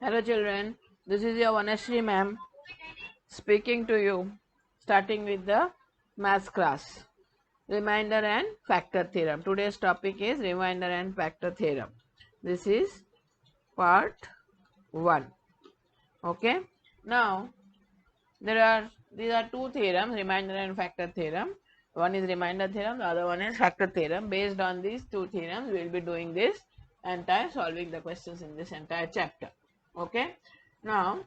Hello children, this is your Vanashri ma'am speaking to you, starting with the maths class. Remainder and factor theorem. Today's topic is remainder and factor theorem. This is part 1. Okay. Now these are two theorems, remainder and factor theorem. One is remainder theorem, the other one is factor theorem. Based on these two theorems, we will be doing this entire solving the questions in this entire chapter. Okay. Now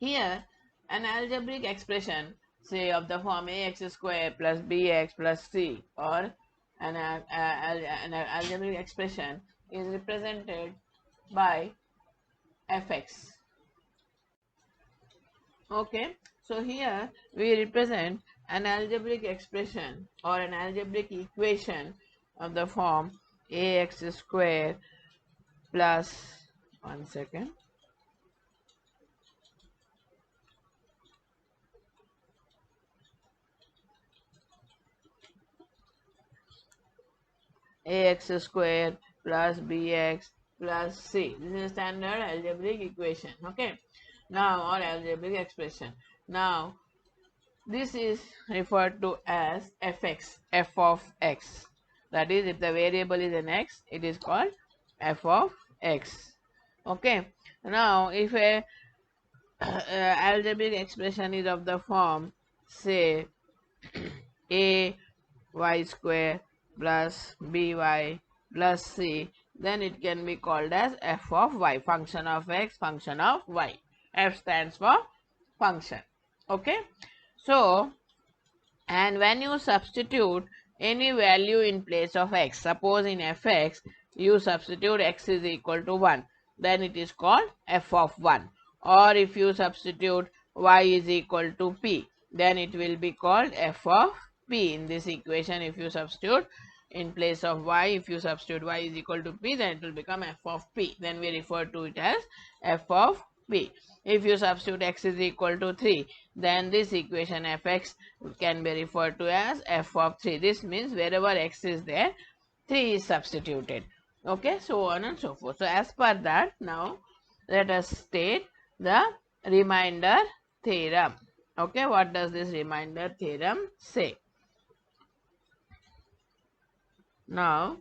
here, an algebraic expression, say of the form ax square plus bx plus c, or an algebraic expression is represented by fx. Okay, so here we represent an algebraic expression or an algebraic equation of the form ax square plus, one second, ax square plus bx plus c. This is a standard algebraic equation. Okay. Now, or algebraic expression. Now, this is referred to as fx, f of x. That is, if the variable is an x, it is called f of x. Okay. Now, if a algebraic expression is of the form, say, a y square plus by plus c, then it can be called as f of y, function of x, function of y. F stands for function. Okay. So, and when you substitute any value in place of x, suppose in fx you substitute x is equal to 1, then it is called f of 1. Or if you substitute y is equal to p, then it will be called f of p. In this equation, if you substitute in place of y, if you substitute y is equal to p, then it will become f of p. Then we refer to it as f of p. If you substitute x is equal to 3, then this equation fx can be referred to as f of 3. This means wherever x is there, 3 is substituted. Okay, so on and so forth. So as per that, now let us state the remainder theorem. Okay, what does this remainder theorem say? Now,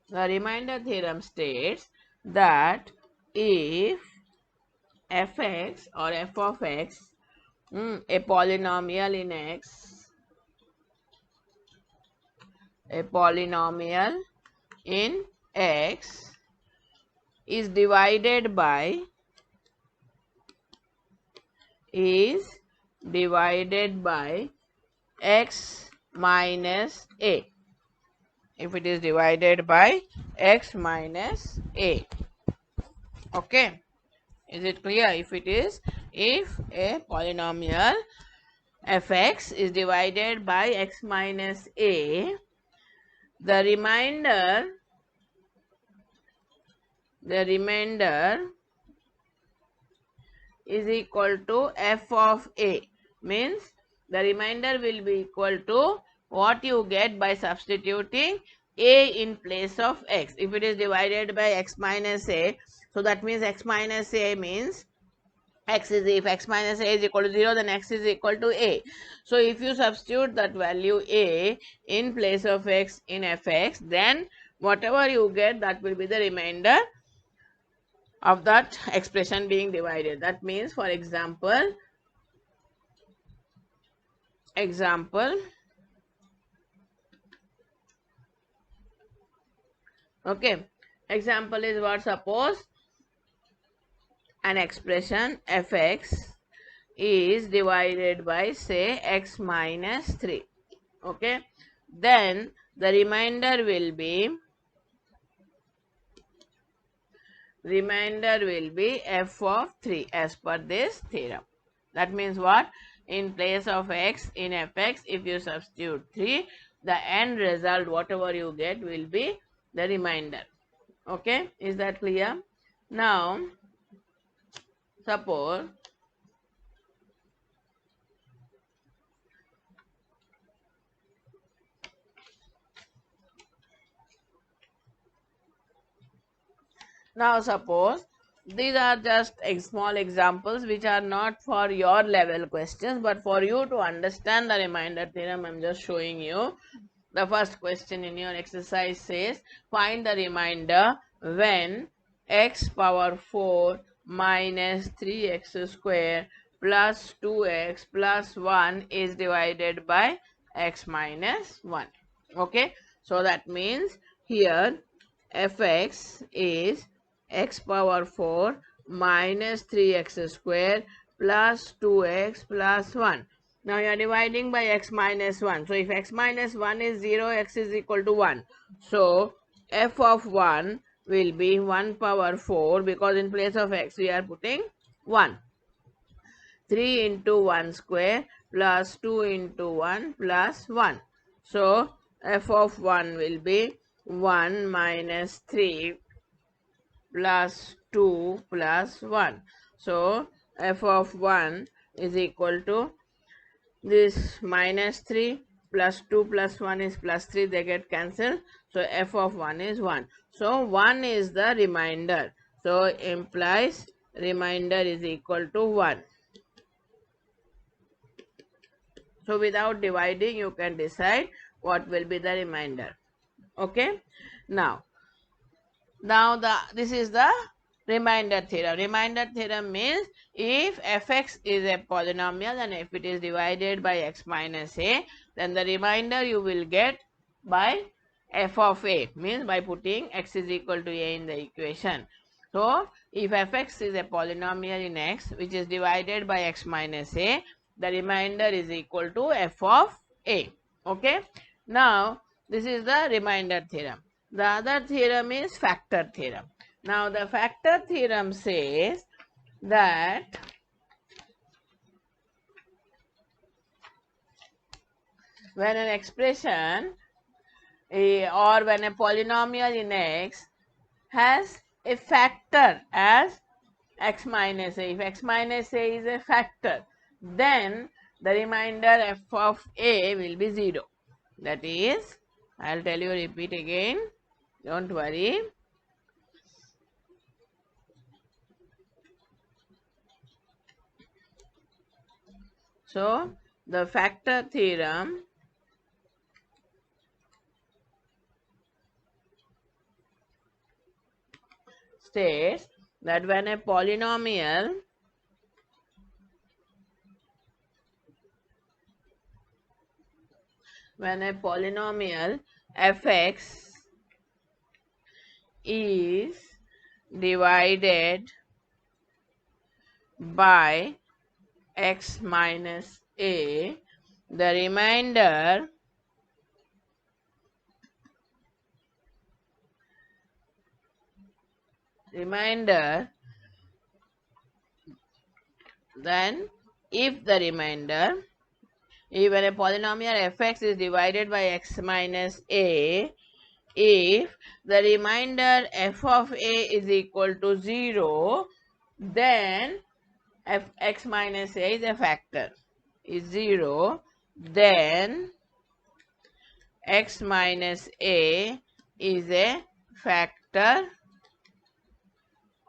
the remainder theorem states that if fx or f of x, a polynomial in x, a polynomial in x is divided by x minus a. If it is divided by x minus a. Okay. Is it clear? If a polynomial fx is divided by x minus a, the remainder is equal to f of a. Means the remainder will be equal to what you get by substituting a in place of x. If it is divided by x minus a, so that means x minus a means if x minus a is equal to 0, then x is equal to a. So if you substitute that value a in place of x in fx, then whatever you get, that will be the remainder of that expression being divided. That means, for example, okay, example is what? Suppose an expression fx is divided by, say, x minus 3. Okay, then the remainder will be f of 3 as per this theorem. That means what? In place of x in fx, if you substitute 3, the end result, whatever you get, will be the remainder. Okay, is that clear? Now, suppose Now suppose these are just small examples which are not for your level questions, but for you to understand the remainder theorem, I am just showing you. The first question in your exercise says, find the remainder when x power 4 minus 3x square plus 2x plus 1 is divided by x minus 1. Okay, so that means here fx is x power 4 minus 3x square plus 2x plus 1. Now you are dividing by x minus 1. So if x minus 1 is 0, x is equal to 1. So f of 1 will be 1 power 4, because in place of x we are putting 1. 3 into 1 square plus 2 into 1 plus 1. So f of 1 will be 1 minus 3 plus 2 plus 1. So f of 1 is equal to this minus 3 plus 2 plus 1 is plus 3, they get cancelled. So f of 1 is 1. So 1 is the remainder. So implies remainder is equal to 1. So without dividing, you can decide what will be the remainder. Okay. Now this is the remainder theorem. Remainder theorem means if fx is a polynomial and if it is divided by x minus a, then the remainder you will get by f of a, means by putting x is equal to a in the equation. So if fx is a polynomial in x which is divided by x minus a, the remainder is equal to f of a. Okay. Now this is the remainder theorem. The other theorem is factor theorem. Now the factor theorem says that when an expression or when a polynomial in x has a factor as x minus a, if x minus a is a factor, then the remainder f of a will be 0. That is, I'll tell you, repeat again, don't worry. So the factor theorem states that when a polynomial fx is divided by x minus a, the remainder then if the remainder, even a polynomial fx is divided by x minus a, if the remainder f of a is equal to 0, then x minus a is a factor, is 0, then x minus a is a factor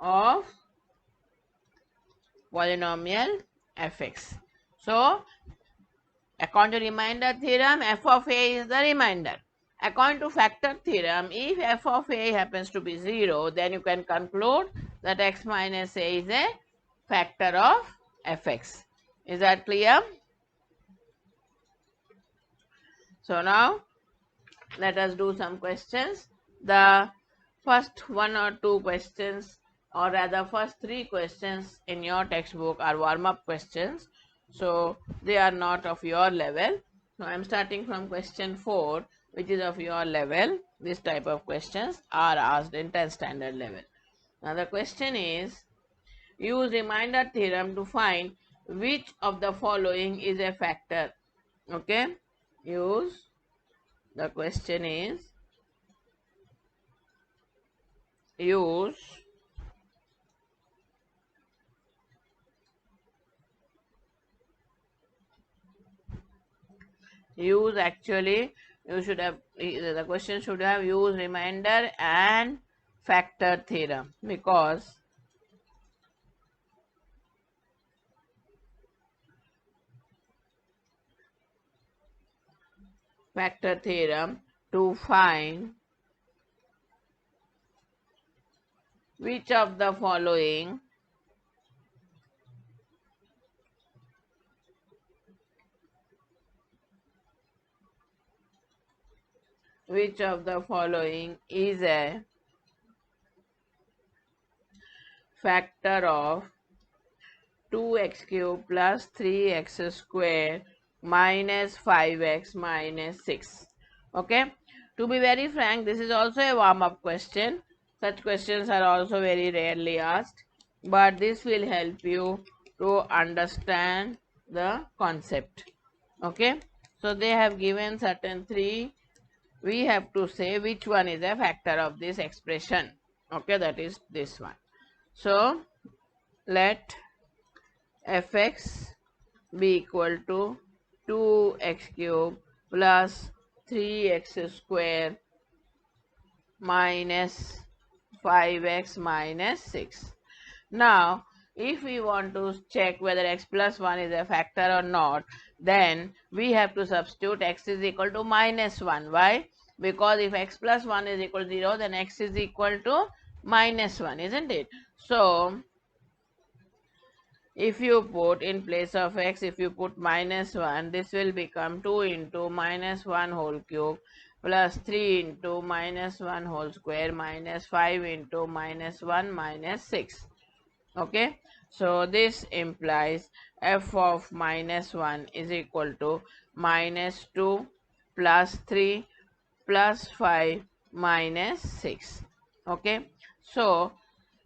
of polynomial fx. So according to remainder theorem, f of a is the remainder. According to factor theorem, if f of a happens to be 0, then you can conclude that x minus a is a factor of fx. Is that clear? So now let us do some questions. The first 1 or 2 questions, or rather first 3 questions in your textbook are warm-up questions. So they are not of your level. So I am starting from question 4, which is of your level. This type of questions are asked in 10th standard level. Now the question is, use remainder theorem to find which of the following is a factor. Okay, the question is, use actually, you should have, the question should have use remainder and factor theorem, because factor theorem to find which of the following is a factor of 2x cube plus 3x square minus 5x minus 6. Okay, to be very frank, this is also a warm-up question. Such questions are also very rarely asked, but this will help you to understand the concept. Okay, so they have given certain three. We have to say which one is a factor of this expression. Okay, that is this one. So let fx be equal to 2x cube plus 3x square minus 5x minus 6. Now, if we want to check whether x plus 1 is a factor or not, then we have to substitute x is equal to minus 1. Why? Because if x plus 1 is equal to 0, then x is equal to minus 1, isn't it? So, if you put in place of x, if you put minus 1, this will become 2 into minus 1 whole cube plus 3 into minus 1 whole square minus 5 into minus 1 minus 6. Okay, so this implies f of minus 1 is equal to minus 2 plus 3 plus 5 minus 6. Okay, so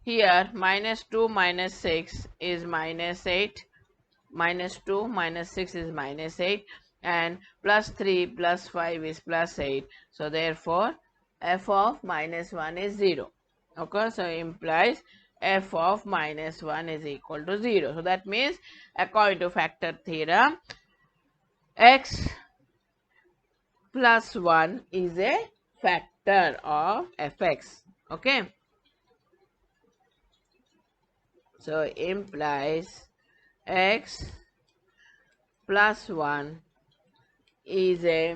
here minus 2 minus 6 is minus 8, minus 2 minus 6 is minus 8, and plus 3 plus 5 is plus 8. So therefore f of minus 1 is 0. Okay, so implies f of minus 1 is equal to 0. So that means according to factor theorem, x plus 1 is a factor of fx. Okay, so implies x plus 1 is a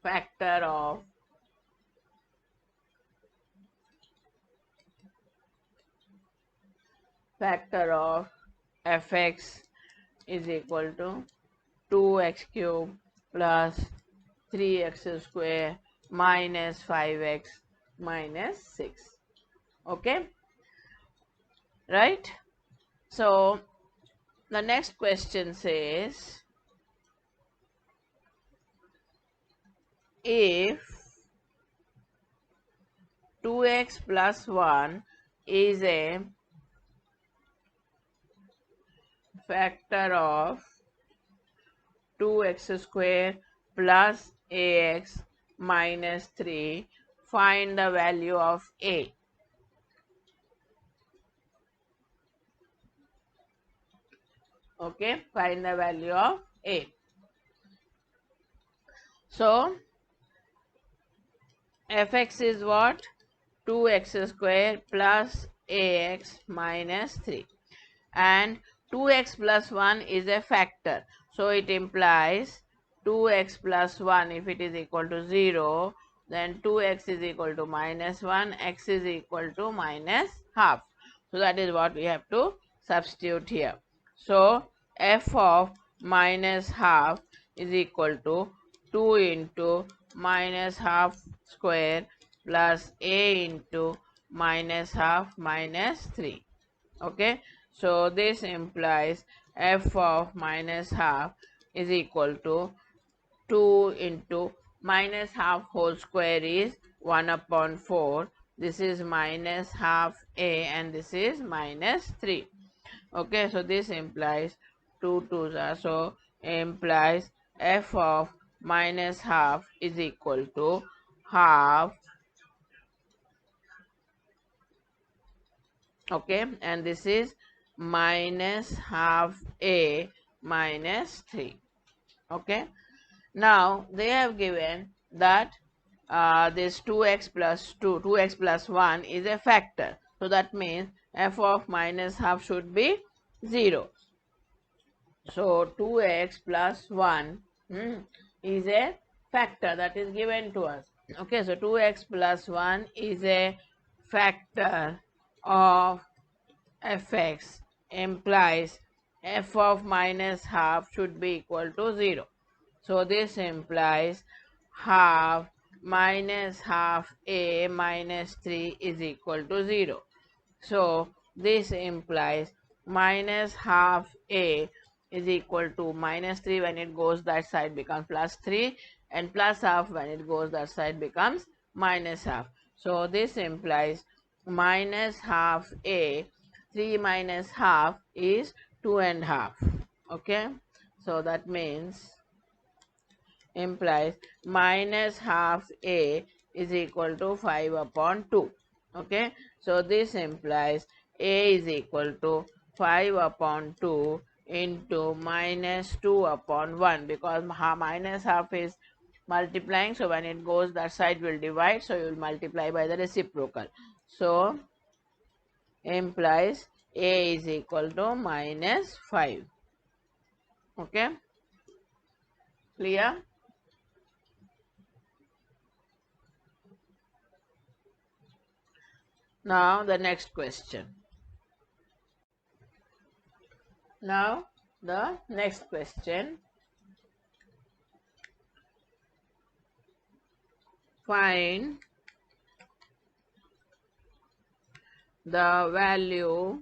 factor of fx is equal to 2x cube plus 3x square minus 5x minus 6. Okay, right? So the next question says, if 2x plus 1 is a factor of 2x square plus ax minus 3, find the value of a. Okay, find the value of a. So fx is what? 2x square plus ax minus 3, and 2x plus 1 is a factor, so it implies 2x plus 1, if it is equal to 0, then 2x is equal to minus 1, x is equal to minus half. So that is what we have to substitute here. So f of minus half is equal to 2 into minus half square plus a into minus half minus 3. Okay, so this implies f of minus half is equal to 2 into minus half whole square is 1 upon 4. This is minus half a and this is minus 3. Okay, so this implies 2 2s are, so implies f of minus half is equal to half. Okay, and this is minus half a minus 3. Okay, now they have given that this 2x plus 2, 2x plus 1 is a factor. So that means f of minus half should be 0. So 2x plus 1 is a factor that is given to us. Okay, so 2x plus 1 is a factor of fx, implies f of minus half should be equal to 0. So this implies half minus half a minus 3 is equal to 0. So this implies minus half a is equal to minus 3 when it goes that side becomes plus 3, and plus half when it goes that side becomes minus half. So this implies minus half a, 3 minus half is 2 and half. Okay, so that means implies minus half a is equal to 5 upon 2. Okay, so this implies a is equal to 5 upon 2 into minus 2 upon 1, because minus half is multiplying, so when it goes that side will divide, so you will multiply by the reciprocal. So implies a is equal to minus 5. Okay, clear? Now the next question. Now the next question. Find the value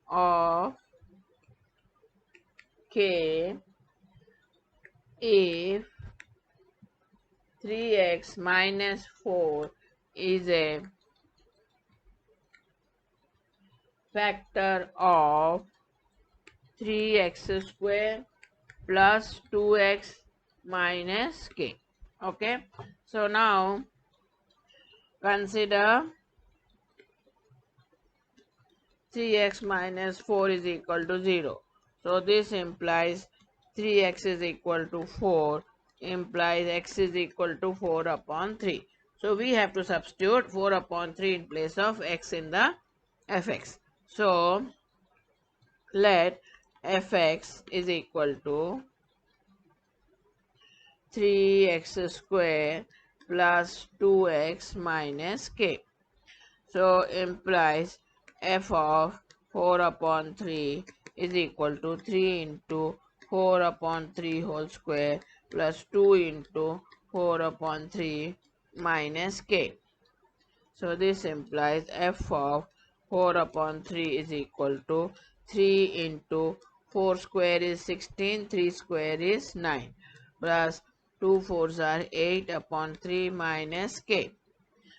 of k if 3x minus 4 is a factor of 3x square plus 2x minus k. Okay, so now consider 3x minus 4 is equal to 0. So this implies 3x is equal to 4, implies x is equal to 4 upon 3. So we have to substitute 4 upon 3 in place of x in the fx. So let fx is equal to 3x square plus 2x minus k. So implies f of 4 upon 3 is equal to 3 into 4 upon 3 whole square plus 2 into 4 upon 3 minus k. So this implies f of 4 upon 3 is equal to 3 into 4 square is 16, 3 square is 9, plus 2 fours are 8 upon 3 minus k.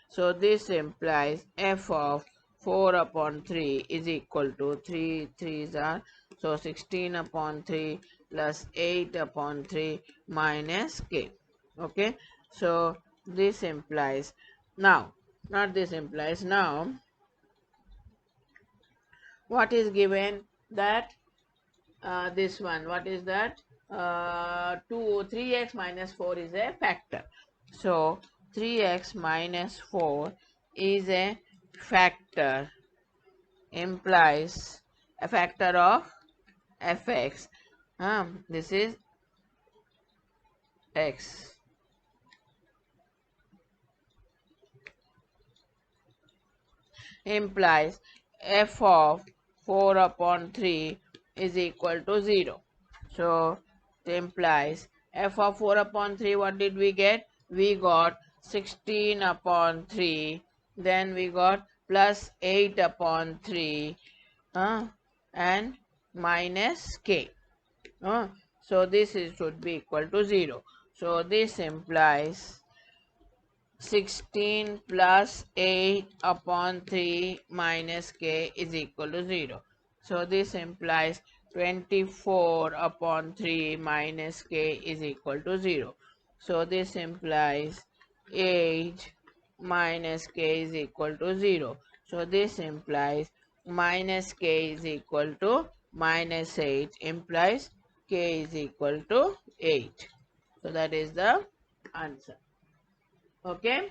So this implies f of 4 upon 3 is equal to 3 3s are, so 16 upon 3 plus 8 upon 3 minus k. Okay, so this implies, now not this implies, now what is given, that this one, what is that, 3x minus 4 is a factor. So 3x minus 4 is a factor, implies a factor of fx. This is x, implies f of 4 upon 3 is equal to 0. So it implies f of 4 upon 3, what did we get? We got 16 upon 3, then we got plus 8 upon 3 and minus k. So this should be equal to 0. So this implies 16 plus 8 upon 3 minus k is equal to 0. So this implies 24 upon 3 minus k is equal to 0. So this implies 8 minus k is equal to 0. So this implies minus k is equal to minus 8, implies k is equal to 8. So that is the answer. Okay,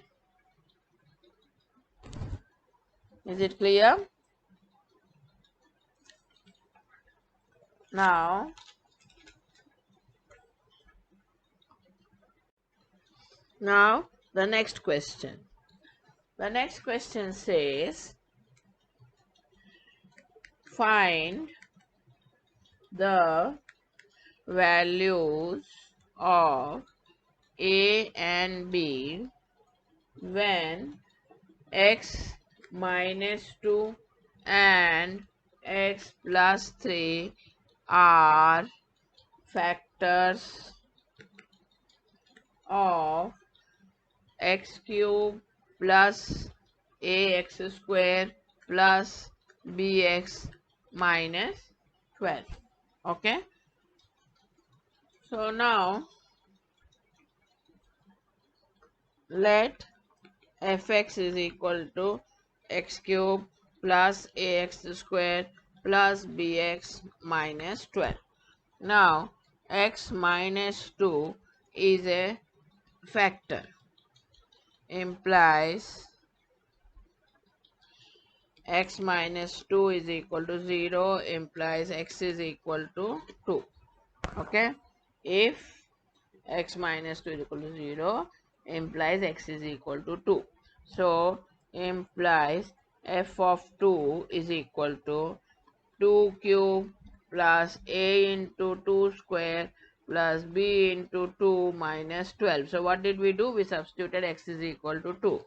is it clear? Now the next question. The next question says, find the values of A and B when x minus 2 and x plus 3 are factors of x cube plus ax square plus bx minus 12. Okay, so now let fx is equal to x cube plus ax square plus bx minus 12. Now x minus 2 is a factor, implies x minus 2 is equal to 0, implies x is equal to 2. Okay, if x minus 2 is equal to 0, implies x is equal to 2. So implies f of 2 is equal to 2 cube plus a into 2 square plus b into 2 minus 12. So what did we do? We substituted x is equal to 2.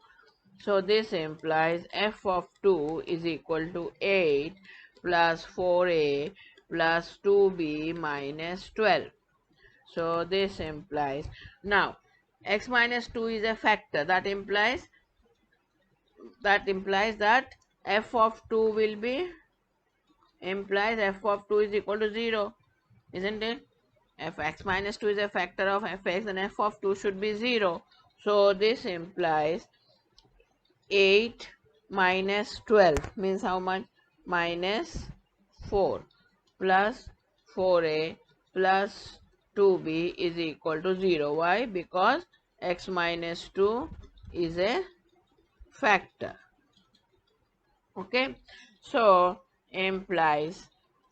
So this implies f of 2 is equal to 8 plus 4a plus 2b minus 12. So this implies, now x minus 2 is a factor, that implies that f of 2 will be, implies f of 2 is equal to 0, isn't it? If x minus 2 is a factor of fx, then f of 2 should be 0. So this implies 8 minus 12 means how much? Minus 4 plus 4a plus 2b is equal to 0. Why? Because x minus 2 is a factor. Okay, so implies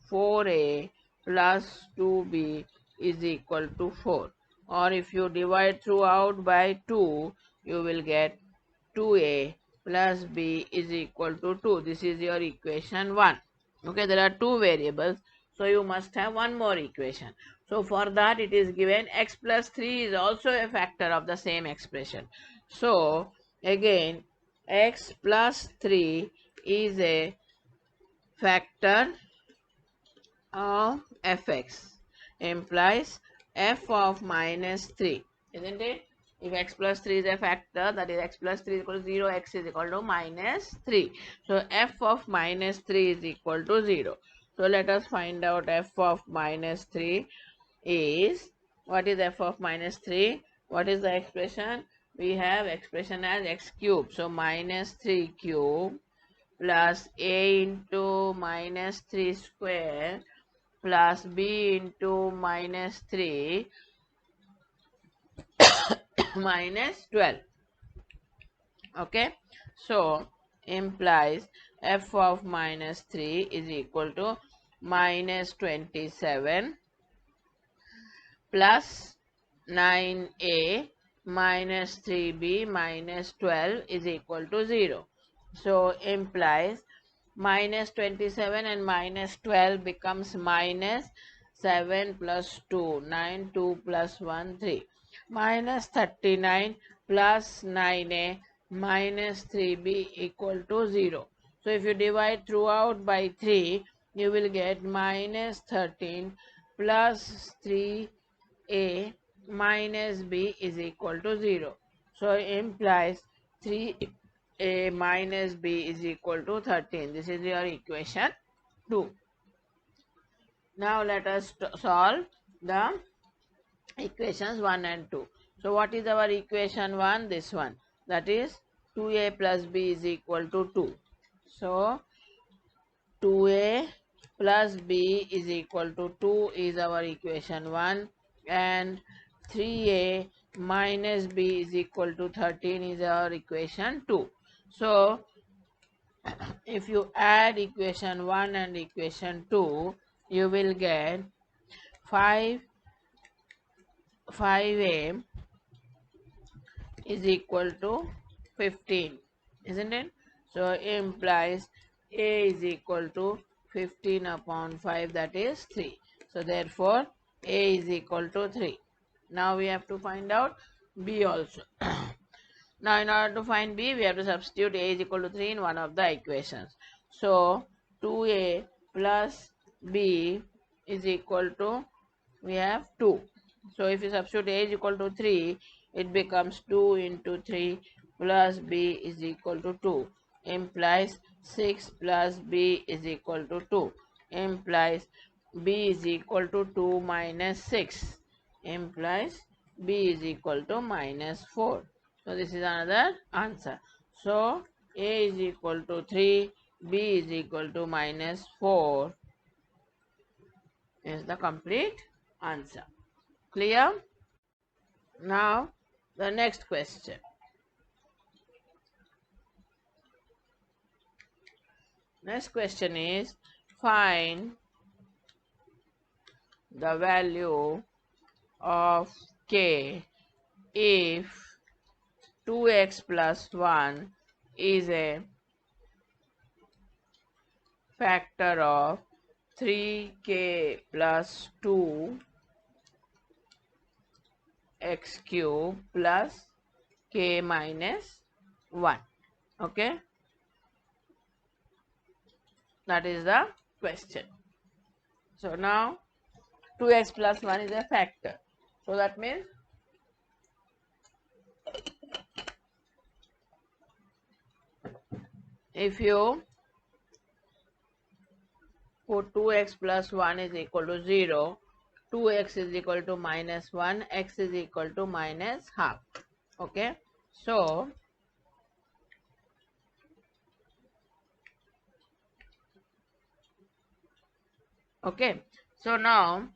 4a plus 2b is equal to 4. Or if you divide throughout by 2, you will get 2a plus b is equal to 2. This is your equation 1. Okay, there are two variables, so you must have one more equation. So for that it is given x plus 3 is also a factor of the same expression. So again x plus 3 is a factor of fx, implies f of minus 3, isn't it? If x plus 3 is a factor, that is x plus 3 is equal to 0, x is equal to minus 3. So f of minus 3 is equal to 0. So let us find out f of minus 3 is, what is f of minus 3? What is the expression? We have expression as x cube. So minus 3 cube plus a into minus 3 square plus b into minus 3 minus 12. Okay, so implies f of minus 3 is equal to minus 27 plus 9a minus 3b minus 12 is equal to 0. So implies minus 27 and minus 12 becomes minus 7 plus 2, 9, 2 plus 1, 3. Minus 39 plus 9a minus 3b equal to 0. So if you divide throughout by 3, you will get minus 13 plus 3a minus b is equal to 0. So implies 3a minus b is equal to 13. This is your equation 2. Now let us solve the equations 1 and 2. So what is our equation 1? This one. That is 2a plus b is equal to 2. So 2a plus b is equal to 2 is our equation 1, and 3a minus b is equal to 13 is our equation 2. So if you add equation 1 and equation 2, you will get 5a is equal to 15, isn't it? So implies a is equal to 15 upon 5, that is 3. So therefore a is equal to 3. Now we have to find out b also. Now in order to find b, we have to substitute a is equal to 3 in one of the equations. So 2a plus b is equal to, we have 2. So if you substitute a is equal to 3, it becomes 2 into 3 plus b is equal to 2, implies 6 plus b is equal to 2, implies b is equal to 2 minus 6, implies b is equal to minus 4. So this is another answer. So a is equal to 3, b is equal to minus 4 is the complete answer. Clear? Now the next question. Next question is, find the value of k if 2x plus 1 is a factor of 3k plus 2 x cube plus k minus 1. Okay, that is the question. So now 2x plus 1 is a factor. So that means if you put 2x plus 1 is equal to 0, 2x is equal to minus 1, x is equal to minus half. Okay, so now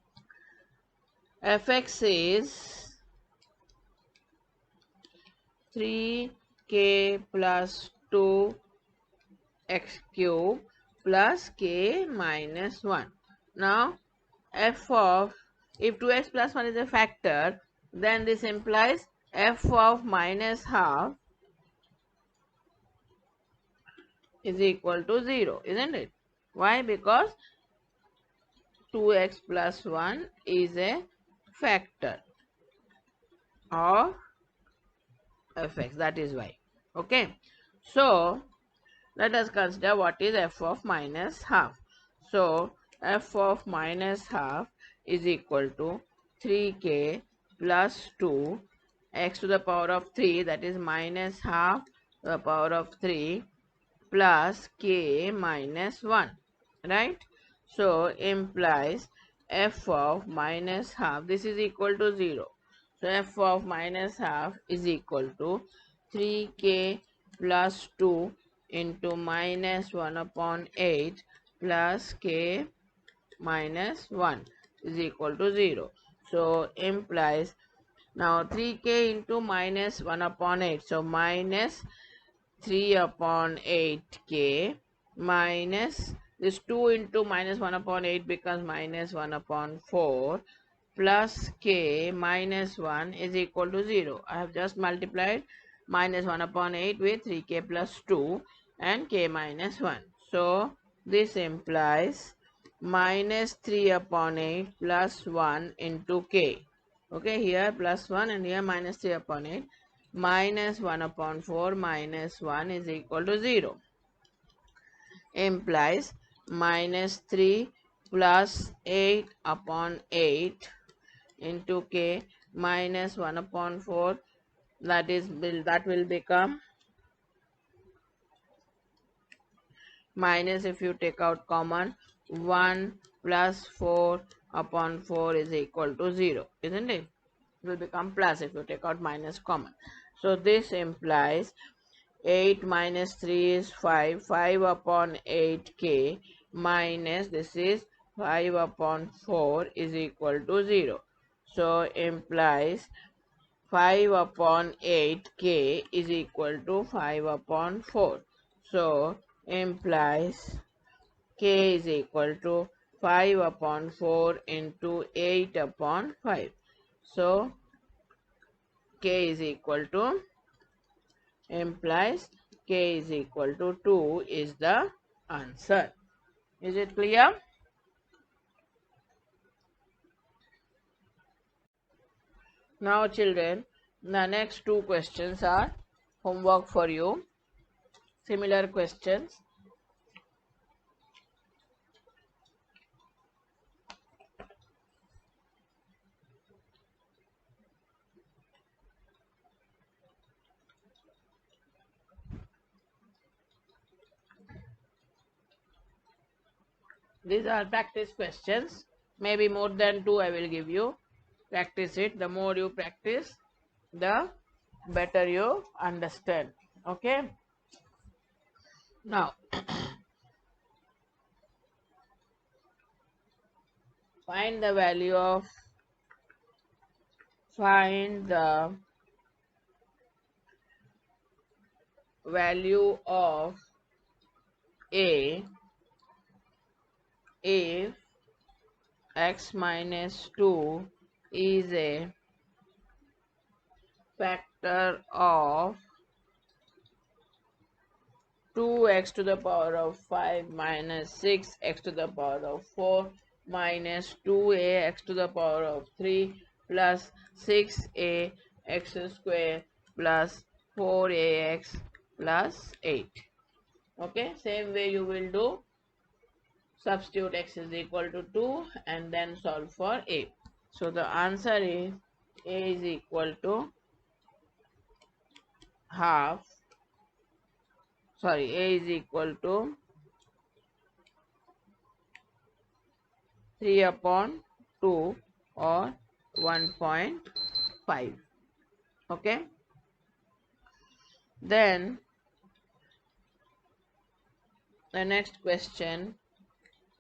fx is 3k plus 2 x cube plus k minus 1. Now f of, if 2x plus 1 is a factor, then this implies f of minus half is equal to 0, isn't it? Why? Because 2x plus 1 is a factor of fx, that is why. Okay, so let us consider what is f of minus half. So f of minus half is equal to 3k plus 2 x to the power of 3, that is minus half to the power of 3 plus k minus 1, right? So implies f of minus half, this is equal to 0. So f of minus half is equal to 3k plus 2 into minus 1 upon 8 plus k minus 1 is equal to 0. So implies, now 3k into minus 1 upon 8, so minus 3 upon 8k minus this 2 into minus 1 upon 8 becomes minus 1 upon 4 plus k minus 1 is equal to 0. I have just multiplied minus 1 upon 8 with 3k plus 2 and k minus 1. So this implies minus 3 upon 8 plus 1 into k. Okay, here plus 1 and here minus 3 upon 8. Minus 1 upon 4 minus 1 is equal to 0. Implies minus 3 plus 8 upon 8 into k minus 1 upon 4, that will become minus, if you take out common, 1 plus 4 upon 4 is equal to 0, isn't it? It will become plus if you take out minus common. So this implies 8 minus 3 is 5, 5 upon 8k minus this is 5 upon 4 is equal to 0. So implies 5 upon 8k is equal to 5 upon 4. So implies k is equal to 5 upon 4 into 8 upon 5. So k is equal to, implies k is equal to 2 is the answer. Is it clear? Now children, the next two questions are homework for you. Similar questions. These are practice questions. Maybe more than two I will give you. Practice it. The more you practice, the better you understand. Okay. Now, find the value of, find the value of a if x minus 2 is a factor of 2x to the power of 5 minus 6x to the power of 4 minus 2ax to the power of 3 plus 6ax square plus 4ax plus 8. Okay, same way you will do. Substitute x is equal to 2 and then solve for a. So the answer is a is equal to half, sorry, a is equal to 3 upon 2 or 1.5. Okay. Then the next question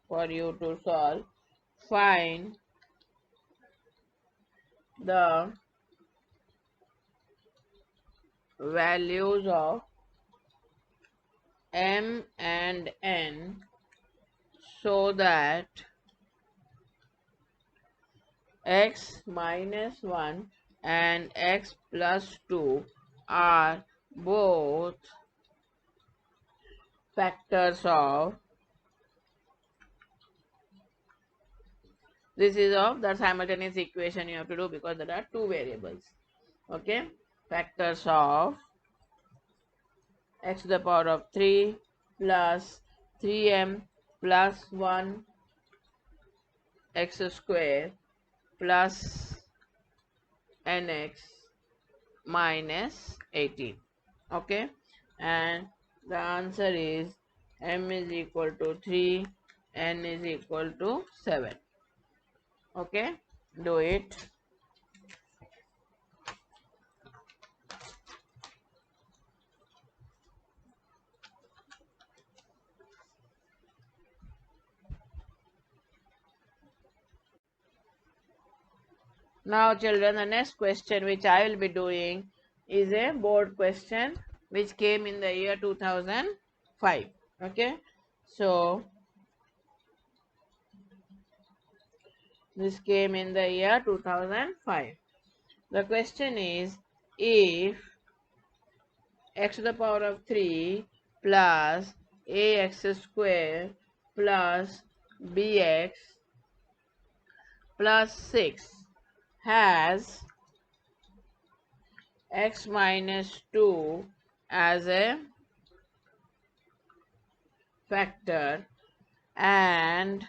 for you to solve, find the values of m and n so that x minus 1 and x plus 2 are both factors of, this is of the simultaneous equation you have to do because there are two variables. Okay, factors of x to the power of 3 plus 3m plus 1 x square plus nx minus 18. Okay, and the answer is m is equal to 3, n is equal to 7. Okay, do it. Now children, the next question which I will be doing is a board question which came in the year 2005. Okay, so this came in the year 2005. The question is, if x to the power of 3 plus ax square plus bx plus 6 has x minus 2 as a factor and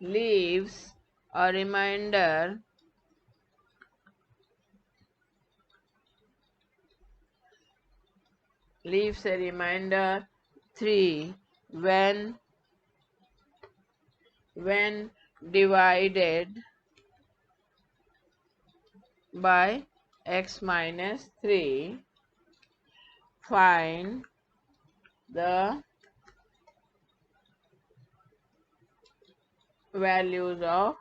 leaves a remainder leaves a remainder 3 when divided by x minus 3, find the values of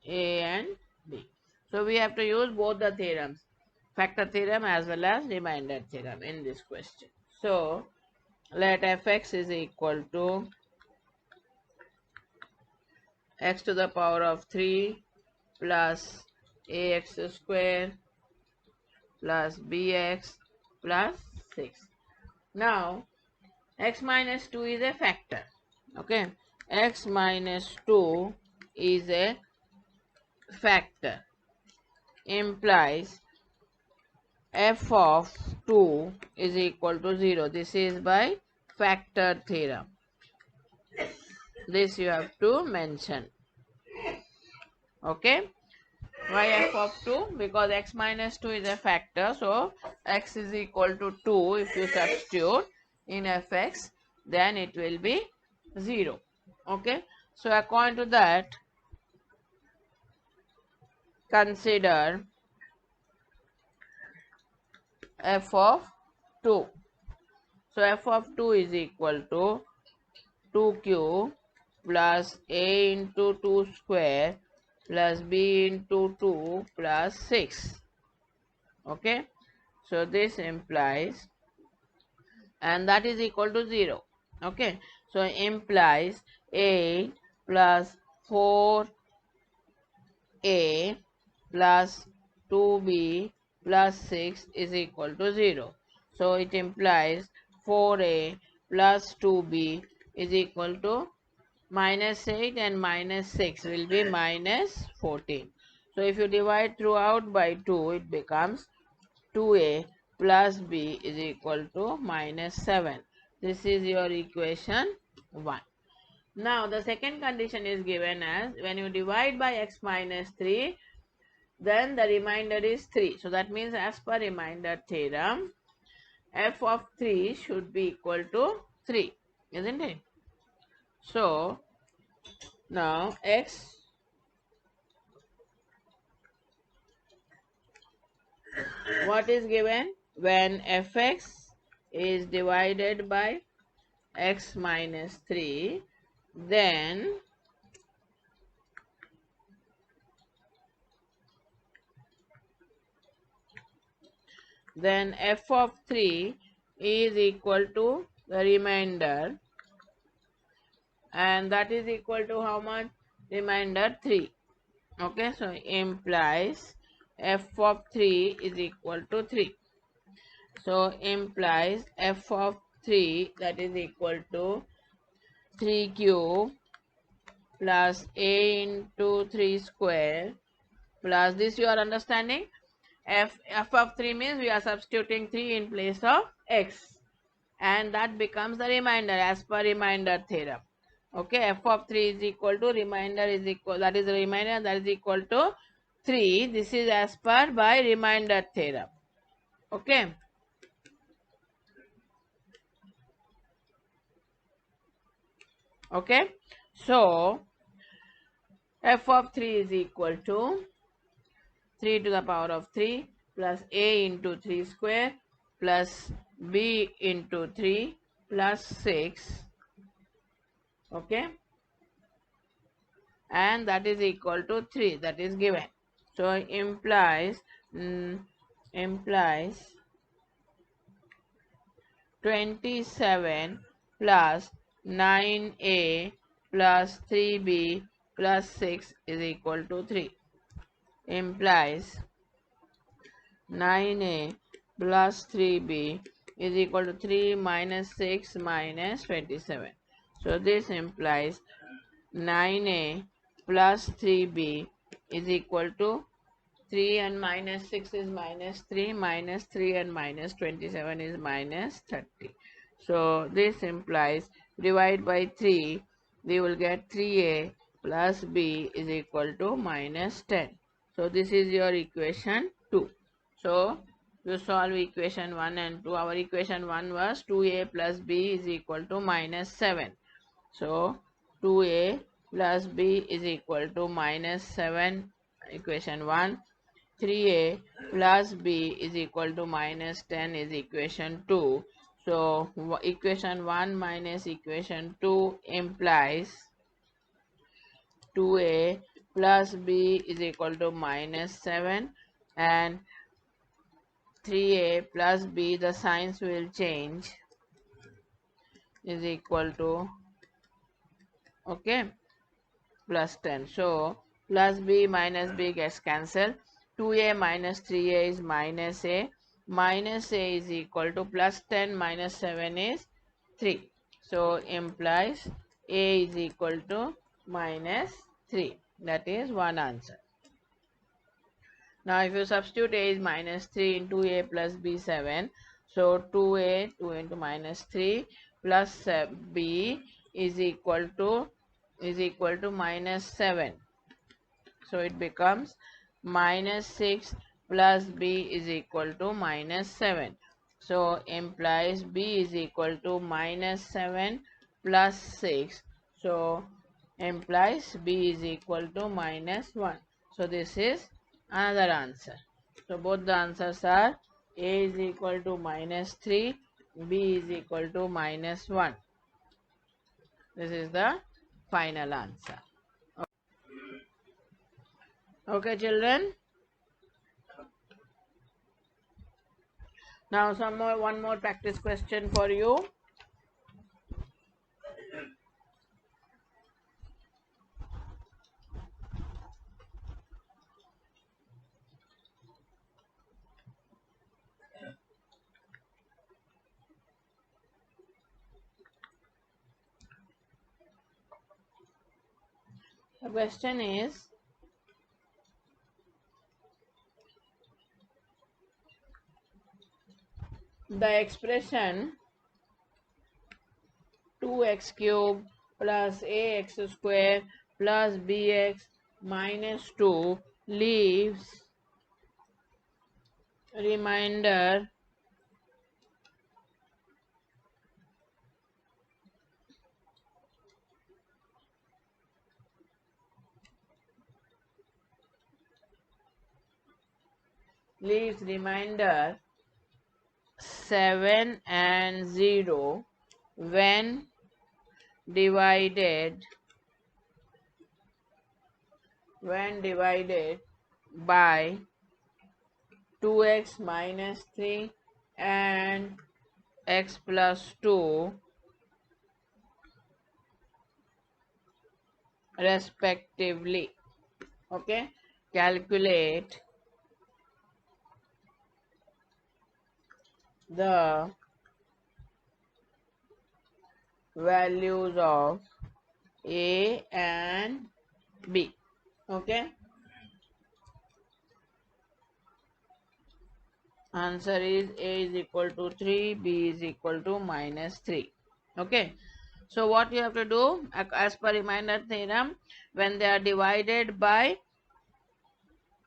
A and B. So we have to use both the theorems, factor theorem as well as remainder theorem in this question. So let fx is equal to x to the power of 3 plus ax square plus bx plus 6. Now x minus 2 is a factor. Okay, x minus 2 is a factor, implies f of 2 is equal to 0. This is by factor theorem. This you have to mention. Okay, why f of 2? Because x minus 2 is a factor, so x is equal to 2. If you substitute in fx, then it will be 0. Okay, so according to that, consider f of 2. So f of 2 is equal to 2q plus a into 2 square plus b into 2 plus 6. Okay, so this implies, and that is equal to 0. Okay, so implies 8 plus 4a plus 2b plus 6 is equal to 0. So it implies 4a plus 2b is equal to minus 8, and minus 6 will be minus 14. So if you divide throughout by 2, it becomes 2a plus b is equal to minus 7. This is your equation 1. Now the second condition is given as when you divide by x minus 3, then the remainder is 3. So that means as per remainder theorem, f of 3 should be equal to 3, isn't it? So now what is given? When fx is divided by x minus 3, then f of 3 is equal to the remainder, and that is equal to how much? Remainder 3. Okay, so implies f of 3 is equal to 3. So implies f of 3, that is equal to 3 cube plus a into 3 square plus this, you are understanding? F of 3 means we are substituting 3 in place of x, and that becomes the remainder as per remainder theorem. Okay, f of 3 is equal to remainder is equal, that is the remainder, that is equal to 3. This is as per by remainder theorem. Okay. Okay, so f of 3 is equal to 3 to the power of 3 plus a into 3 square plus b into 3 plus 6. Okay, and that is equal to 3, that is given. So implies 27 plus 9a plus 3b plus 6 is equal to 3. Implies 9a plus 3b is equal to 3 minus 6 minus 27. So this implies 9a plus 3b is equal to 3 and minus 6 is minus 3, minus 3 and minus 27 is minus 30. So this implies divide by 3, we will get 3a plus b is equal to minus 10. So this is your equation 2. So you solve equation 1 and 2. Our equation 1 was 2a plus b is equal to minus 7. So 2a plus b is equal to minus 7, equation 1. 3a plus b is equal to minus 10 is equation 2. So equation 1 minus equation 2 implies 2a plus b is equal to minus 7, and 3a plus b, the signs will change, is equal to, okay, plus 10. So plus b minus b gets cancelled. 2a minus 3a is minus a. Minus a is equal to plus 10 minus 7 is 3. So implies a is equal to minus 3. That is one answer. Now if you substitute a is minus 3 into a plus b 7. So 2a, 2 into minus 3 plus b is equal to minus 7. So it becomes minus 6 plus b is equal to minus 7. So implies b is equal to minus 7 plus 6. So implies b is equal to minus 1. So this is another answer. So both the answers are a is equal to minus 3, b is equal to minus 1. This is the final answer. Okay, children. Now one more practice question for you. The question is, the expression 2x cubed plus ax square plus bx minus 2 leaves remainder leaves remainder 7 and 0 when divided by 2x minus 3 and x plus 2 respectively. Okay, calculate the values of a and b. Okay, answer is a is equal to 3, b is equal to minus 3. Okay, so what you have to do, as per remainder theorem, when they are divided by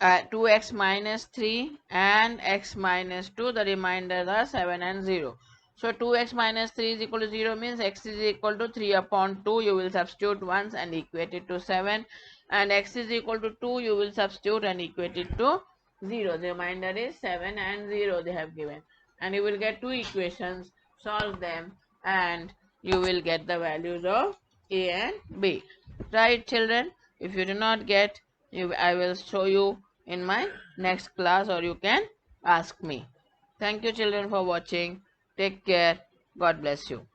2x minus 3 and x minus 2, the remainders are 7 and 0. So 2x minus 3 is equal to 0 means x is equal to 3 upon 2. You will substitute once and equate it to 7. And x is equal to 2. You will substitute and equate it to 0. The remainder is 7 and 0 they have given. And you will get two equations. Solve them and you will get the values of a and b. Right, children? If you do not get, I will show you in my next class, or you can ask me. Thank you, children, for watching. Take care. God bless you.